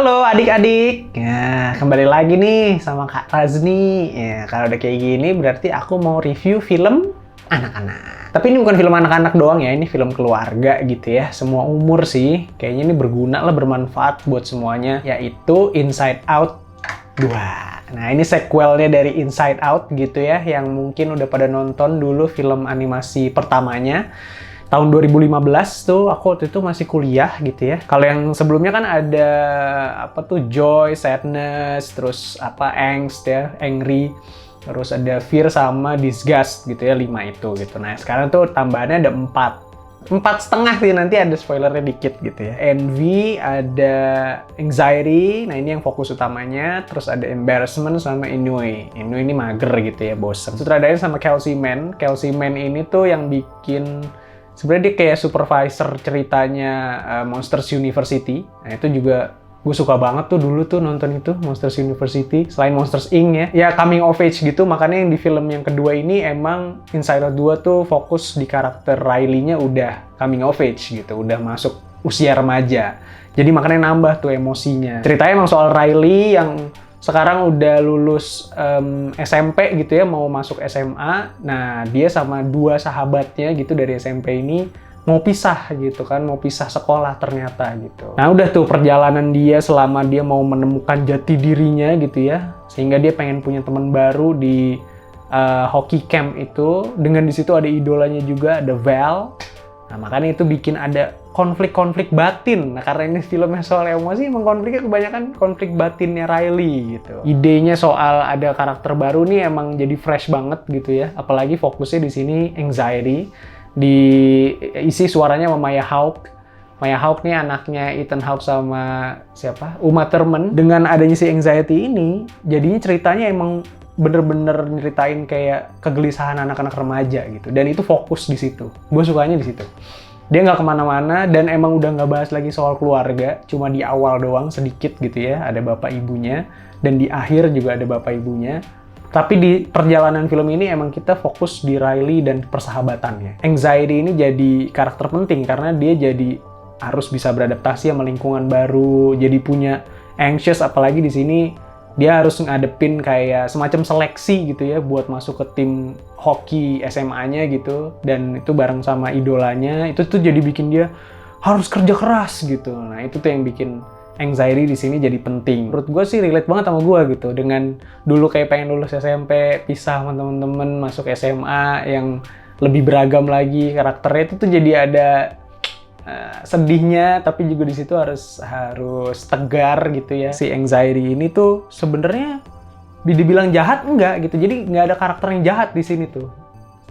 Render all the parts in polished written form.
Halo adik-adik, ya, kembali lagi nih sama Kak Razni. Ya, kalau udah kayak gini berarti aku mau review film anak-anak. Tapi ini bukan film anak-anak doang ya, ini film keluarga gitu ya. Semua umur sih, kayaknya ini berguna lah, bermanfaat buat semuanya. Yaitu Inside Out 2. Nah ini sequelnya dari Inside Out gitu ya, yang mungkin udah pada nonton dulu film animasi pertamanya. Tahun 2015 tuh aku waktu itu masih kuliah gitu ya. Kalau yang sebelumnya kan ada apa tuh Joy, Sadness, terus apa Angst ya, Angry, terus ada Fear sama Disgust gitu ya, 5 itu gitu. Nah sekarang tuh tambahannya ada 4 setengah sih, nanti ada spoilernya dikit gitu ya. Envy, ada Anxiety, nah ini yang fokus utamanya. Terus ada Embarrassment sama Ennui. Ennui ini mager gitu ya, bosen. Sutradaranya sama Kelsey Mann. Kelsey Mann ini tuh yang bikin, sebenarnya dia kayak supervisor ceritanya Monsters University. Nah itu juga gue suka banget tuh dulu tuh nonton itu, Monsters University. Selain Monsters Inc. ya coming of age gitu. Makanya yang di film yang kedua ini emang Inside Out 2 tuh fokus di karakter Riley-nya udah coming of age gitu, udah masuk usia remaja. Jadi makanya nambah tuh emosinya. Ceritanya emang soal Riley yang sekarang udah lulus SMP gitu ya, mau masuk SMA. Nah, dia sama 2 sahabatnya gitu dari SMP ini mau pisah gitu kan, mau pisah sekolah ternyata gitu. Nah, udah tuh perjalanan dia selama dia mau menemukan jati dirinya gitu ya, sehingga dia pengen punya teman baru di hockey camp itu. Dengan di situ ada idolanya juga, ada Val. Nah, makanya itu bikin ada konflik-konflik batin. Nah, karena ini filmnya soal emosi, emang konfliknya kebanyakan konflik batinnya Riley gitu. Idenya soal ada karakter baru nih emang jadi fresh banget gitu ya. Apalagi fokusnya di sini Anxiety. Diisi suaranya sama Maya Hawke. Maya Hawke nih anaknya Ethan Hawke sama siapa? Uma Thurman. Dengan adanya si Anxiety ini, jadinya ceritanya emang bener-bener nyeritain kayak kegelisahan anak-anak remaja gitu. Dan itu fokus di situ. Gue sukanya di situ. Dia nggak kemana-mana dan emang udah nggak bahas lagi soal keluarga. Cuma di awal doang sedikit gitu ya, ada bapak ibunya. Dan di akhir juga ada bapak ibunya. Tapi di perjalanan film ini emang kita fokus di Riley dan persahabatannya. Anxiety ini jadi karakter penting karena dia jadi harus bisa beradaptasi sama lingkungan baru. Jadi punya anxious, apalagi di sini dia harus ngadepin kayak semacam seleksi gitu ya buat masuk ke tim hoki SMA-nya gitu, dan itu bareng sama idolanya. Itu tuh jadi bikin dia harus kerja keras gitu. Nah, itu tuh yang bikin Anxiety di sini jadi penting. Menurut gue sih relate banget sama gue gitu. Dengan dulu kayak pengen lulus SMP, pisah sama temen-temen, masuk SMA yang lebih beragam lagi karakternya, itu tuh jadi ada sedihnya, tapi juga di situ harus tegar gitu ya. Si Anxiety ini tuh sebenarnya dibilang jahat enggak gitu. Jadi nggak ada karakter yang jahat di sini tuh.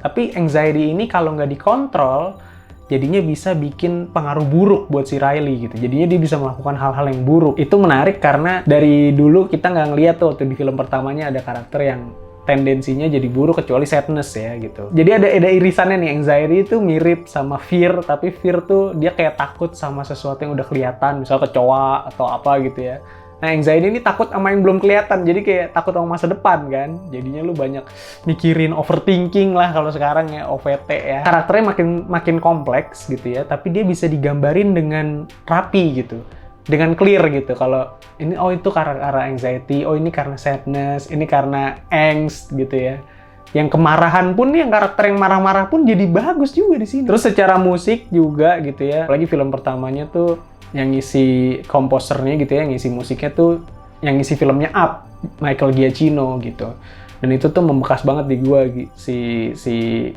Tapi Anxiety ini kalau nggak dikontrol, jadinya bisa bikin pengaruh buruk buat si Riley gitu. Jadinya dia bisa melakukan hal-hal yang buruk. Itu menarik karena dari dulu kita nggak ngeliat tuh waktu di film pertamanya ada karakter yang tendensinya jadi buruk kecuali Sadness ya gitu. Jadi ada irisannya nih. Anxiety itu mirip sama Fear, tapi Fear tuh dia kayak takut sama sesuatu yang udah kelihatan, misal kecoa atau apa gitu ya. Nah, Anxiety ini takut sama yang belum kelihatan, jadi kayak takut sama masa depan kan. Jadinya lu banyak mikirin, overthinking lah kalau sekarang ya, OVT ya. Karakternya makin kompleks gitu ya, tapi dia bisa digambarin dengan rapi gitu. Dengan clear gitu, kalau ini oh itu karena Anxiety, oh ini karena Sadness, ini karena Angst gitu ya. Yang kemarahan pun, yang karakter yang marah-marah pun jadi bagus juga di sini. Terus secara musik juga gitu ya, apalagi film pertamanya tuh yang ngisi komposernya gitu ya, ngisi musiknya tuh, yang ngisi filmnya Up, Michael Giacchino gitu. Dan itu tuh membekas banget di gua si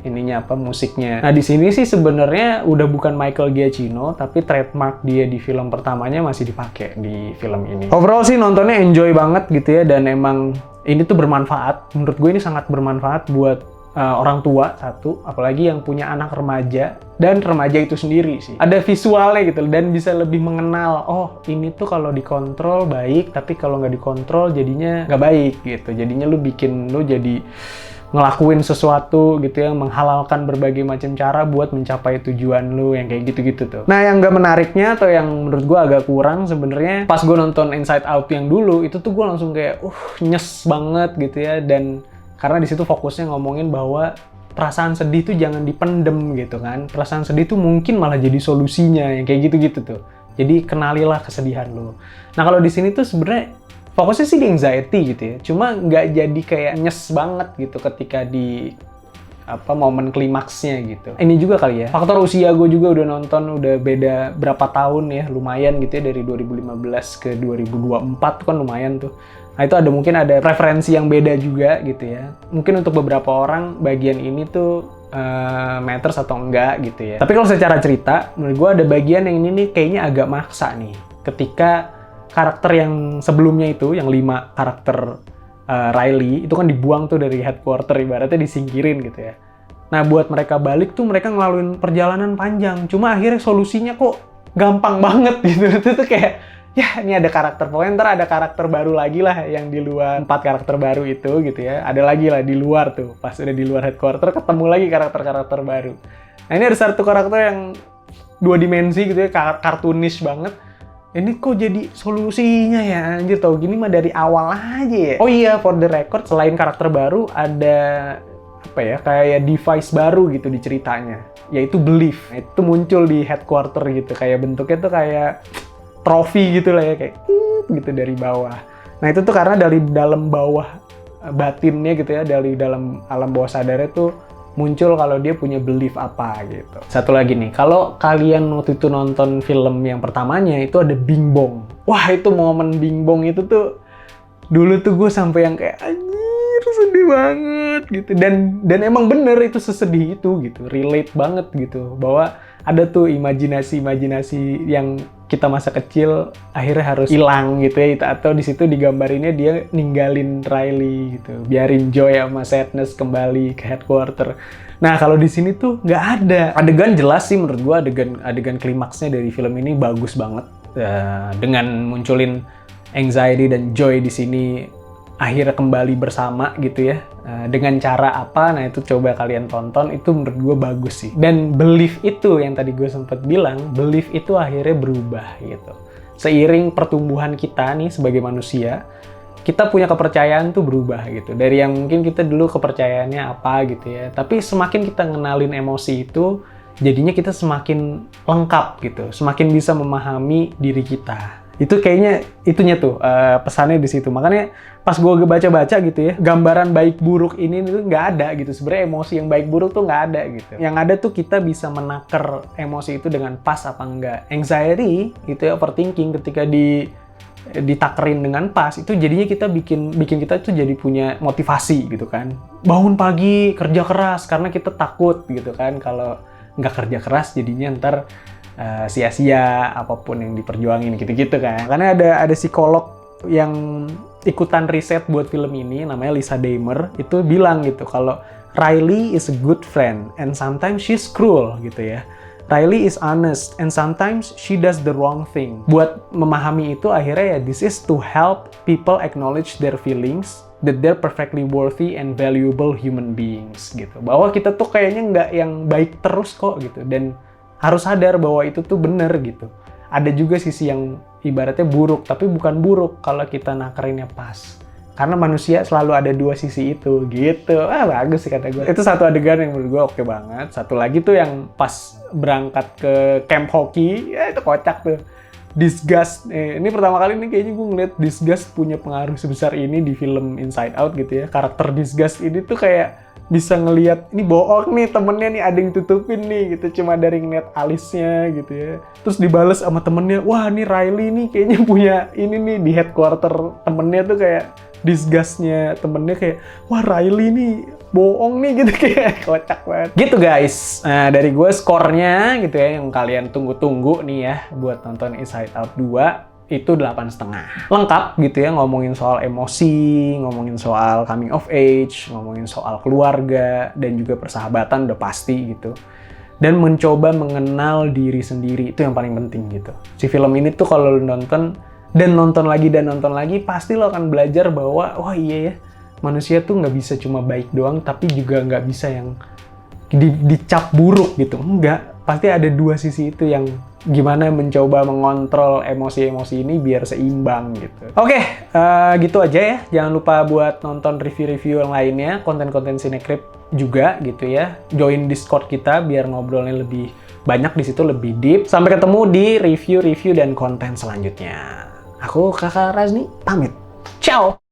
ininya apa, musiknya. Nah, di sini sih sebenarnya udah bukan Michael Giacchino, tapi trademark dia di film pertamanya masih dipakai di film ini. Overall sih nontonnya enjoy banget gitu ya, dan emang ini tuh bermanfaat. Menurut gue ini sangat bermanfaat buat orang tua satu, apalagi yang punya anak remaja, dan remaja itu sendiri sih. Ada visualnya gitu, dan bisa lebih mengenal, oh ini tuh kalau dikontrol baik, tapi kalau nggak dikontrol jadinya nggak baik gitu. Jadinya lu jadi ngelakuin sesuatu gitu ya, menghalalkan berbagai macam cara buat mencapai tujuan lu yang kayak gitu-gitu tuh. Nah, yang nggak menariknya atau yang menurut gue agak kurang sebenarnya, pas gue nonton Inside Out yang dulu, itu tuh gue langsung kayak nyes banget gitu ya, dan karena di situ fokusnya ngomongin bahwa perasaan sedih tuh jangan dipendem gitu kan. Perasaan sedih tuh mungkin malah jadi solusinya, yang kayak gitu-gitu tuh. Jadi kenalilah kesedihan lo. Nah kalau di sini tuh sebenarnya fokusnya sih di anxiety gitu ya. Cuma nggak jadi kayak nyes banget gitu ketika di momen klimaksnya gitu. Ini juga kali ya, faktor usia gue juga udah nonton, udah beda berapa tahun ya, lumayan gitu ya, dari 2015 ke 2024 kan lumayan tuh. Nah itu mungkin ada preferensi yang beda juga gitu ya. Mungkin untuk beberapa orang bagian ini tuh matters atau enggak gitu ya. Tapi kalau secara cerita, menurut gue ada bagian yang ini nih kayaknya agak maksa nih. Ketika karakter yang sebelumnya itu, yang 5 karakter Riley itu kan dibuang tuh dari headquarter, ibaratnya disingkirin gitu ya. Nah buat mereka balik tuh mereka ngelaluin perjalanan panjang, cuma akhirnya solusinya kok gampang banget gitu. Itu tuh kayak ya ini ada karakter, pokoknya ntar ada karakter baru lagi lah yang di luar 4 karakter baru itu gitu ya. Ada lagi lah di luar tuh, pas udah di luar headquarter ketemu lagi karakter-karakter baru. Nah ini ada satu karakter yang 2 dimensi gitu ya, kartunis banget. Ini kok jadi solusinya ya, anjir, tau gini mah dari awal aja ya. Oh iya, for the record, selain karakter baru, ada kayak device baru gitu di ceritanya, yaitu Belief. Itu muncul di headquarter gitu, kayak bentuknya tuh kayak trofi gitu lah ya, kayak gitu dari bawah. Nah itu tuh karena dari dalam bawah batinnya gitu ya, dari dalam alam bawah sadarnya tuh muncul kalau dia punya belief apa gitu. Satu lagi nih, kalau kalian waktu itu nonton film yang pertamanya itu ada Bing Bong. Wah itu momen Bing Bong itu tuh dulu tuh gue sampai yang kayak anjir sedih banget gitu. Dan emang bener itu sesedih itu gitu, relate banget gitu. Bahwa ada tuh imajinasi yang kita masa kecil akhirnya harus hilang gitu ya, atau di situ digambarinnya dia ninggalin Riley gitu, biarin Joy sama Sadness kembali ke headquarter. Nah kalau di sini tuh nggak ada adegan, jelas sih menurut gua adegan klimaksnya dari film ini bagus banget, dengan munculin anxiety dan Joy di sini akhirnya kembali bersama gitu ya. Dengan cara apa, nah itu coba kalian tonton, itu menurut gue bagus sih. Dan belief itu yang tadi gue sempat bilang, belief itu akhirnya berubah gitu. Seiring pertumbuhan kita nih sebagai manusia, kita punya kepercayaan tuh berubah gitu. Dari yang mungkin kita dulu kepercayaannya apa gitu ya, tapi semakin kita ngenalin emosi itu, jadinya kita semakin lengkap gitu, semakin bisa memahami diri kita. Itu kayaknya itunya tuh pesannya di situ. Makanya pas gue baca-baca gitu ya, gambaran baik buruk ini tuh nggak ada gitu. Sebenarnya emosi yang baik buruk tuh nggak ada gitu. Yang ada tuh kita bisa menaker emosi itu dengan pas apa enggak. Anxiety gitu ya, overthinking, ketika ditakerin dengan pas, itu jadinya kita bikin kita tuh jadi punya motivasi gitu kan. Bangun pagi, kerja keras karena kita takut gitu kan. Kalau nggak kerja keras jadinya ntar sia-sia apapun yang diperjuangin gitu-gitu kan. Karena ada psikolog yang ikutan riset buat film ini, namanya Lisa Damer, itu bilang gitu kalau Riley is a good friend and sometimes she's cruel gitu ya. Riley is honest and sometimes she does the wrong thing. Buat memahami itu akhirnya ya, this is to help people acknowledge their feelings, that they're perfectly worthy and valuable human beings gitu. Bahwa kita tuh kayaknya nggak yang baik terus kok gitu, dan harus sadar bahwa itu tuh bener gitu. Ada juga sisi yang ibaratnya buruk, tapi bukan buruk kalau kita nakerinnya pas. Karena manusia selalu ada 2 sisi itu, gitu. Bagus sih kata gue. Itu satu adegan yang menurut gue oke banget. Satu lagi tuh yang pas berangkat ke camp hoki, ya itu kocak tuh. Disgust, ini pertama kali nih kayaknya gue ngeliat Disgust punya pengaruh sebesar ini di film Inside Out gitu ya. Karakter Disgust ini tuh kayak bisa ngelihat ini bohong nih temennya nih, ada yang tutupin nih gitu, cuma dari ngeliat alisnya gitu ya. Terus dibales sama temennya, wah nih Riley nih kayaknya punya ini nih di headquarter. Temennya tuh kayak Disgust-nya temennya kayak, wah Riley nih bohong nih gitu, kayak kocak banget. Gitu guys, nah dari gue skornya gitu ya, yang kalian tunggu-tunggu nih ya buat nonton Inside Out 2. Itu 8,5. Lengkap gitu ya, ngomongin soal emosi, ngomongin soal coming of age, ngomongin soal keluarga, dan juga persahabatan udah pasti gitu. Dan mencoba mengenal diri sendiri, itu yang paling penting gitu. Si film ini tuh kalau lo nonton, dan nonton lagi, pasti lo akan belajar bahwa, wah iya ya, manusia tuh nggak bisa cuma baik doang, tapi juga nggak bisa yang dicap buruk gitu. Enggak, pasti ada 2 sisi itu yang gimana mencoba mengontrol emosi-emosi ini biar seimbang gitu. Oke, gitu aja ya. Jangan lupa buat nonton review-review yang lainnya, konten-konten Cinecrip juga gitu ya. Join Discord kita biar ngobrolnya lebih banyak di situ, lebih deep. Sampai ketemu di review-review dan konten selanjutnya. Aku Kakak Razni pamit. Ciao!